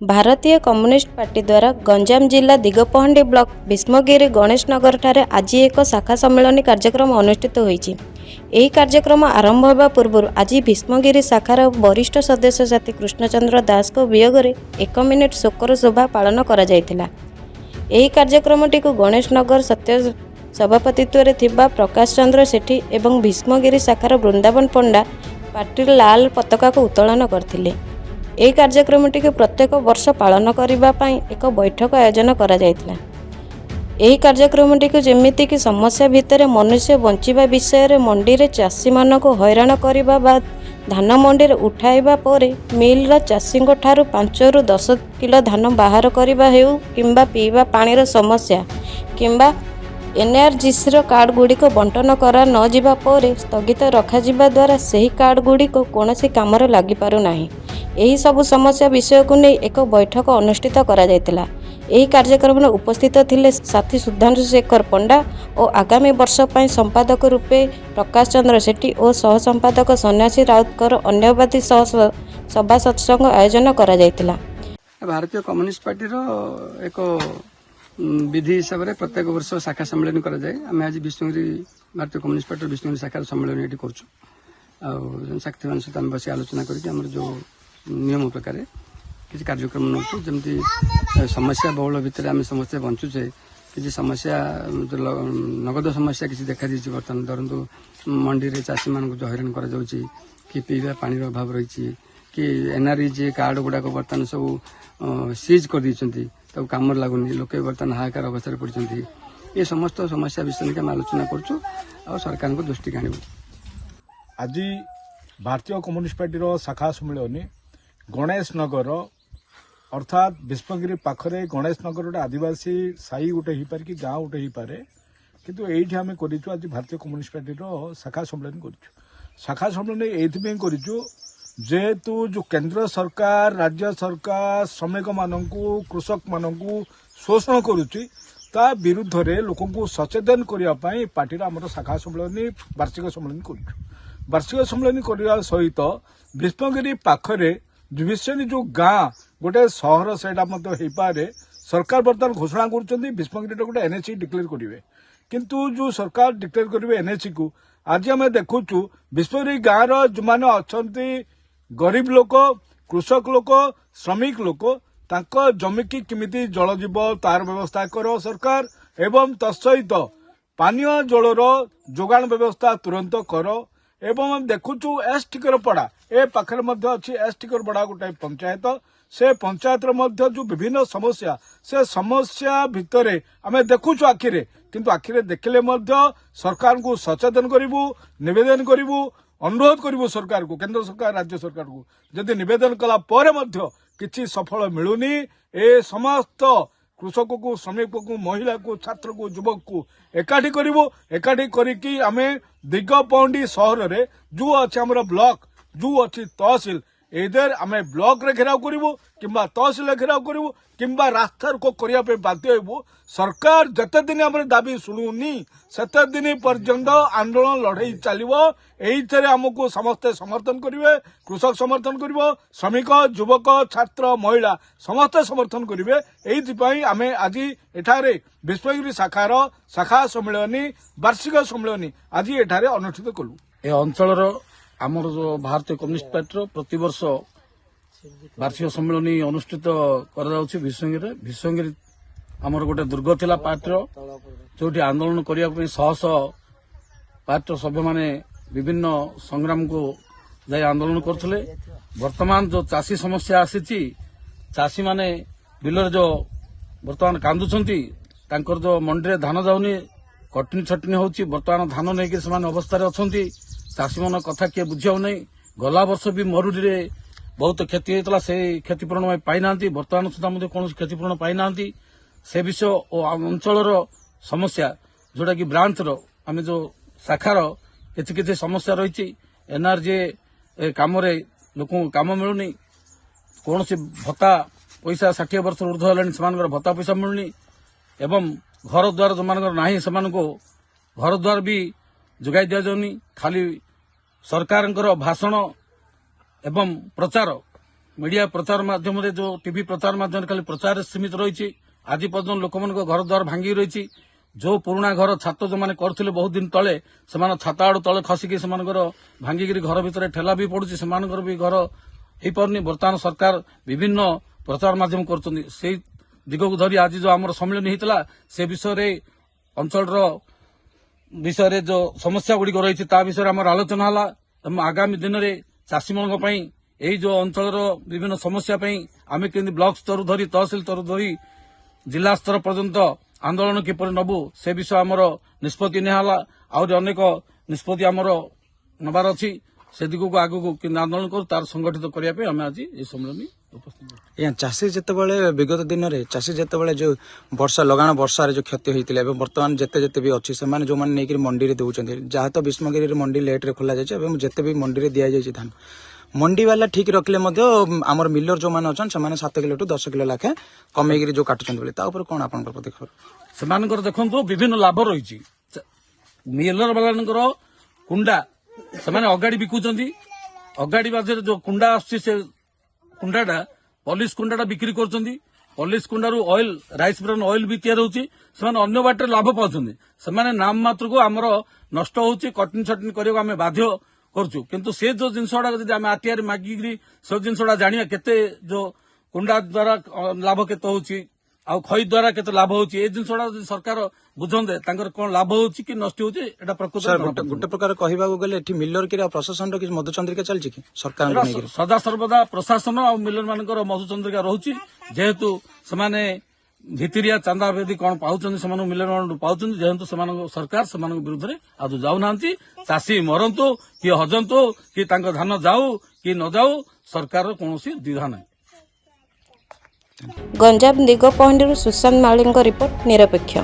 भारतीय communist party द्वारा गंजाम जिला दिगपहंडी ब्लॉक भीष्मगिरी गणेश नगर ठारे आज एक शाखा सम्मेलन कार्यक्रम अनुष्ठित होईछि। ଏହି କାର୍ଯ୍ୟକ୍ରମ ଆରମ୍ଭ ହେବା ପୂର୍ବରୁ ଆଜି ଭୀଷ୍ମଗିରି ଶାଖାର ବରିଷ୍ଠ ସଦସ୍ୟ ସାଥୀ କୃଷ୍ଣଚନ୍ଦ୍ର ଦାସଙ୍କ ବିୟୋଗରେ 1 ମିନିଟ୍ ଶୋକର ଶୋଭା ପାଳନ କରାଯାଇଥିଲା। ଏହି କାର୍ଯ୍ୟକ୍ରମଟିକୁ ଗଣେଶ ନଗର ସତ୍ୟ ସଭାପତିତ୍ୱରେ ଥିବା ପ୍ରକାଶ ଚନ୍ଦ୍ର ସେଠୀ ଏବଂ ଭୀଷ୍ମଗିରି ଶାଖାର ବୃନ୍ଦାବନ ପଣ୍ଡା ପାର୍ଟିର ଲାଲ ପତାକାକୁ ଉତ୍ତୋଳନ କରିଥିଲେ। ଏହି କାର୍ଯ୍ୟକ୍ରମଟିକୁ ପ୍ରତ୍ୟେକ ବର୍ଷ ପାଳନ କରିବା ପାଇଁ ଏକ ବୈଠକ ଆୟୋଜନ କରାଯାଇଥିଲା। ଏହି କାର୍ଯ୍ୟକ୍ରମଟିକୁ ଯେମିତିକି ସମସ୍ୟା ଭିତରେ ମନୁଷ୍ୟ ବଞ୍ଚିବା ବିଷୟରେ ମଣ୍ଡିରେ ଚାଷୀମାନଙ୍କୁ ହଇରାଣ କରିବା ବା ଧାନ ମଣ୍ଡିରେ ଉଠାଇବା ପରେ ମିଲର ଚାଷୀଙ୍କ ଠାରୁ 5ରୁ 10 କିଲୋ ଧାନ ବାହାର କରିବା ହେଉ କିମ୍ବା ପିଇବା ପାଣିର ସମସ୍ୟା କିମ୍ବା ଏନ୍ଆର୍ଜିସିର କାର୍ଡଗୁଡ଼ିକ ବଣ୍ଟନ କରା ନ ଯିବା ପରେ ସ୍ଥଗିତ ରଖାଯିବା ଦ୍ୱାରା ସେହି କାର୍ଡଗୁଡ଼ିକ କୌଣସି କାମରେ ଲାଗିପାରୁନାହିଁ। ଏହି ସବୁ ସମସ୍ୟା ବିଷୟକୁ ନେଇ ଏକ ବୈଠକ ଅନୁଷ୍ଠିତ କରାଯାଇଥିଲା। ଏହି କାର୍ଯ୍ୟକ୍ରମରେ ଉପସ୍ଥିତ ଥିଲେ ସାଥୀ ସୁଧାଂଶୁ ଶେଖର ପଣ୍ଡା ଓ ଆଗାମୀ ବର୍ଷ ପାଇଁ ସମ୍ପାଦକ ରୂପେ ପ୍ରକାଶ ଚନ୍ଦ୍ର ସେଠୀ ଓ ସହ ସମ୍ପାଦକ ସନ୍ନ୍ୟାସୀ ରାଉତଙ୍କର ଅନ୍ୟବାଦୀ ସଭା ସତ୍ସଙ୍ଗ ଆୟୋଜନ କରାଯାଇଥିଲା। ଭାରତୀୟ କମ୍ୟୁନିଷ୍ଟ ପାର୍ଟିର ଏକ विधि हिसाब से प्रत्येक वर्ष शाखा सम्मेलन करा जाए। आम आज विष्णुगिरी भारतीय कम्युनिस्ट पार्टी विष्णुगिरी शाखार सम्मेलन ये करूँ साथी मान सहित आम बस आलोचना करके जो नियम प्रकार किसी कार्यक्रम नौचु जमी समस्या बहुल भितर आम समस्ते बंचुचे किसी समस्या नगद समस्या किसी देखा दी बर्तमान धरतु मंडी में चाषी मान जो हईराण कर पीवा पानी अभाव रही कि एनआरजी कार्ड गुड़ाक बर्तमान सब सीज कर दी तब कम लगुनि लोके बर्तमान हाहाकार अवस्था पड़ते ये समस्त समस्या विषय में आलोचना करूँ सरकार को दृष्टि आनबू। आज भारतीय कम्युनिस्ट पार्टी शाखा सम्मेलन गणेश नगर अर्थात भीष्मगिरी पाखरे गणेश नगर गोटे आदिवासी साई गोटे हो पारे कि गाँ गोटे हो पारे किंतु ये आम कर आज भारतीय कम्युनिस्ट पार्टी शाखा सम्मेलन कर शाखा सम्मेलन ये जेहेतु जो केंद्र सरकार राज्य सरकार श्रमिक मानक कृषक मानक शोषण करुच्ची ता विरुद्ध रे लोकों को सचेतन करने पार्टी आम शाखा सम्मेलन वार्षिक सम्मेलन वार्षिक सम्मेलन करने सहित भीष्मगिरी पाखरे भीष्मगिरी जो गाँ गोटे सहर से पारे सरकार बर्तमान घोषणा कर भीष्मगिरी गोटे एनएचसी डिक्लेयर करेंगे किंतु जो सरकार डिक्लेयर करेंगे एनएचसी को आज आम देखुचु भीष्मगिरी गाँव जो मैंने अच्छा गरीब लोक कृषक लोक श्रमिक लोक तांको जमी की किमिति जल जीव तार व्यवस्था कर सरकार एवं तत्सहित पानीय जलर जोगाण व्यवस्था तुरंत कर एवं देखुचु एस टिकरपड़ा ए पाखरे मध्य अच्छी एस टिकरपड़ा गोटे पंचायत से पंचायत जो विभिन्न समस्या से समस्या भितर आम देखुचु आखिरे किंतु आखिरे देखले सरकार को सचेतन करूँ निवेदन करूँ अनुरोध करूँ सरकार को केंद्र सरकार राज्य सरकार को जदि निवेदन कला परे मध्य किछि सफल मिलुनी ए समस्त कृषक को श्रमिक को महिला को छात्र को युवक को एकाठी करूँ एकाठी करिकी आमे दिगपहंडी सहर रे जो अच्छे आमर ब्लॉक जो अच्छी तहसिल इधर आम ब्लॉक रे घेराव करूँ किंबा तहसिल घेराव करूँ किंबा रास्ता रोको करने बाध्य होबू सरकार जते दिन आम दाबी शुणुनी सेते दिन पर्यंत आंदोलन लड़ाई चलो एइथरे आमको समस्ते समर्थन करेंगे कृषक समर्थन करिवो श्रमिक युवक छात्र महिला समस्ते समर्थन करेंगे एइथिपाई आमे आज एठारे भीष्मगिरी शाखार शाखा सम्मेलन वार्षिक सम्मेलन आज एठारे अनुष्ठित कलु। ए अंचल आमर जो भारतीय कम्युनिस्ट पार्टी प्रति वर्ष वार्षिक सम्मेलन अनुष्ठित भीष्मगिरी आमर गोटे दुर्ग थिला पार्टी जो आंदोलन करने शह शह पार्टी सभ्य माने विभिन्न संग्राम को जाई आंदोलन करथिले। वर्तमान जो चाषी समस्या आसी चाषी माने बिलर जो वर्तमान कांदुछंती तांकर जो मंडी रे धान जाउनी कटनी छटनी होची वर्तमान धान नहीं से अवस्था अच्छी चाषी मन कथा किए बुझाऊ नहीं गला वर्ष भी मरुड़ी रे बहुत क्षति होता से क्षतिपूरण पाई ना बर्तमान सुधा कौन क्षतिपूरण पाई ना से विषय और अंचल समस्या जोटा कि ब्रांच आम जो शाखार किसी किसी समस्या रही एनआरजी कम लोक कम मिलूनी कौन भत्ता पैसा 60 वर्ष ऊर्ध्व है भत्ता पैसा मिलूनी एवं घर द्वार जो मान ना से घर द्वार भी जोगाई दि जाऊनी खाली सरकार भाषण एवं प्रचार मीडिया प्रचार माध्यम जो टीवी प्रचार माध्यम खाली प्रचार सीमित रही आज पर्यटन लोक मान घर द्वार भांगी रही जो पुराणा घर छात जो मैंने करते बहुत दिन तले से छात आड़ तले खसिकी से भांगिक घर भितर ठेला भी पड़ुची से भी घर हो पारनी बर्तमान सरकार विभिन्न प्रचार माध्यम कर दिग को धरी आज जो आम सम्मेलन होता से विषय अंचल विषय जो समस्या गुड़िक रही विषय आम आलोचना है आगामी दिन में चाषी मान यही जो अंचल विभिन्न समस्या आम के ब्लॉक स्तर धरी तहसिल स्तर धरी जिला स्तर पर्यंत आंदोलन किपर नबू से विषय आमर निष्पत्ति निहाला अनेक निष्पत्ति आमर नबार अच्छी से दिग को आगू आंदोलन कर तार संगठित करने आम आज ये सम्मेलन उपस्थित चाषी जितेबाला विगत दिन में चाषी जितेबाला जो वर्षा लगाण वर्षा जो क्षति होता है बर्तमान जिते जिते भी अच्छी से जो मैंने नहीं मंडी में दौरान जहाँ तो भीष्मगिरी मंडी लेट्रे खोल जाए जिते भी मंडी में दि जाए धान मंडी वाला ठीक रखले आमर मिलर जो मैंने अच्छा से 7 किलो टू 10 किलो लाखे कमेगी जो काटुच्च कौन आप से देखो विभिन्न लाभ रही मिलर वाला कुंडा से अगाड़ी बिकुंट अगाड़ी बाजार जो कुंडा आंडाटा पॉलिश कुंडाटा बिक्री कर पॉलिश कुंडारू ऑयल राइस ब्राउन ऑयल भी तैयार होची अन्य बाटे लाभ पाउछन्ती से नाम मात्र को आमर नष्ट होची कटिंग छटिंग करने आम बाध्य करछु किंतु से जो जिनसडा जदि आम आरटीआर मागिकी से जिनसडा जानिया केते जो कुंडा द्वारा लाभ केते होची आ खई द्वारा केते लाभ होची ए जिनसडा सरकार बुझंदे तांकर कोन लाभ होची कि नष्ट होची एटा प्रकृत गोटे प्रकार कहबा गले एठी मिलर के प्रशासन रो कि मधुचंद्रिका चलछि कि सरकार सदा सर्वदा प्रशासन आ मिलर मानकर मधुचंद्रिका रहउची जेहेतु समाने भितरिया चांदा बेदी कौन पाउछन से मिलर पाउछन जेहेतु सरकार से विरुद्ध में आज जाऊना चाषी मरंतु कि हजंतु कि धान जाऊ कि न जाऊ सरकार कौन द्विधा नहीं। गंजाम दिगपहंडी सुशांत माली रिपोर्ट निरपेक्ष।